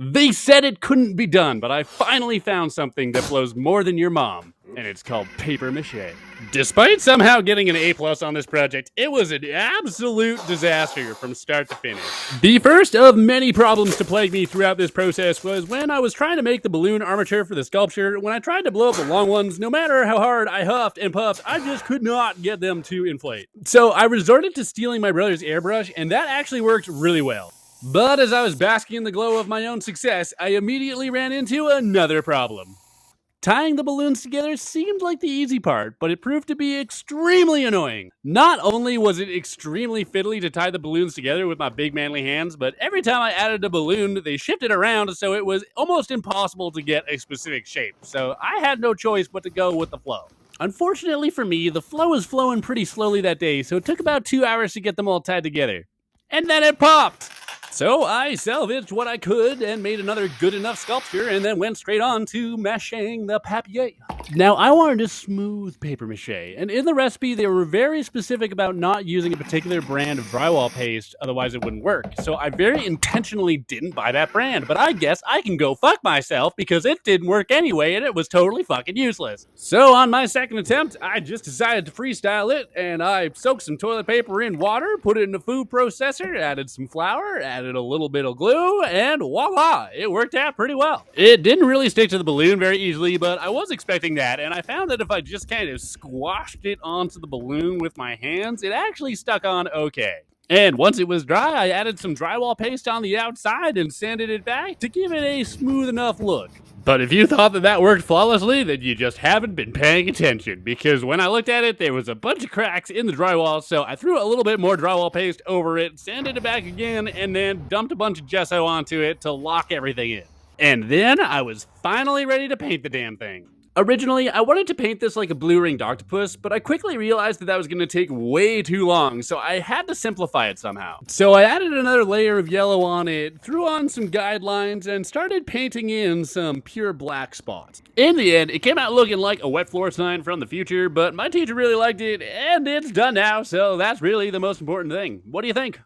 They said it couldn't be done, but I finally found something that blows more than your mom, and it's called paper mache. Despite somehow getting an A+ on this project, it was an absolute disaster from start to finish. The first of many problems to plague me throughout this process was when I was trying to make the balloon armature for the sculpture. When I tried to blow up the long ones, no matter how hard I huffed and puffed, I just could not get them to inflate. So I resorted to stealing my brother's airbrush, and that actually worked really well. But as I was basking in the glow of my own success, I immediately ran into another problem. Tying the balloons together seemed like the easy part, but it proved to be extremely annoying. Not only was it extremely fiddly to tie the balloons together with my big manly hands, but every time I added a balloon, they shifted around, so it was almost impossible to get a specific shape. So I had no choice but to go with the flow. Unfortunately for me, the flow was flowing pretty slowly that day, so it took about 2 hours to get them all tied together. And then it popped! So I salvaged what I could and made another good enough sculpture and then went straight on to maching the papier. Now I wanted a smooth paper mache, and in the recipe they were very specific about not using a particular brand of drywall paste, otherwise it wouldn't work. So I very intentionally didn't buy that brand, but I guess I can go fuck myself because it didn't work anyway and it was totally fucking useless. So on my second attempt, I just decided to freestyle it, and I soaked some toilet paper in water, put it in a food processor, added some flour, added a little bit of glue, and voila, it worked out pretty well. It didn't really stick to the balloon very easily, but I was expecting that, and I found that if I just kind of squashed it onto the balloon with my hands, it actually stuck on okay. And once it was dry, I added some drywall paste on the outside and sanded it back to give it a smooth enough look. But if you thought that worked flawlessly, then you just haven't been paying attention, because when I looked at it, there was a bunch of cracks in the drywall, so I threw a little bit more drywall paste over it, sanded it back again, and then dumped a bunch of gesso onto it to lock everything in. And then I was finally ready to paint the damn thing. Originally, I wanted to paint this like a blue-ringed octopus, but I quickly realized that was going to take way too long, so I had to simplify it somehow. So I added another layer of yellow on it, threw on some guidelines, and started painting in some pure black spots. In the end, it came out looking like a wet floor sign from the future, but my teacher really liked it, and it's done now, so that's really the most important thing. What do you think?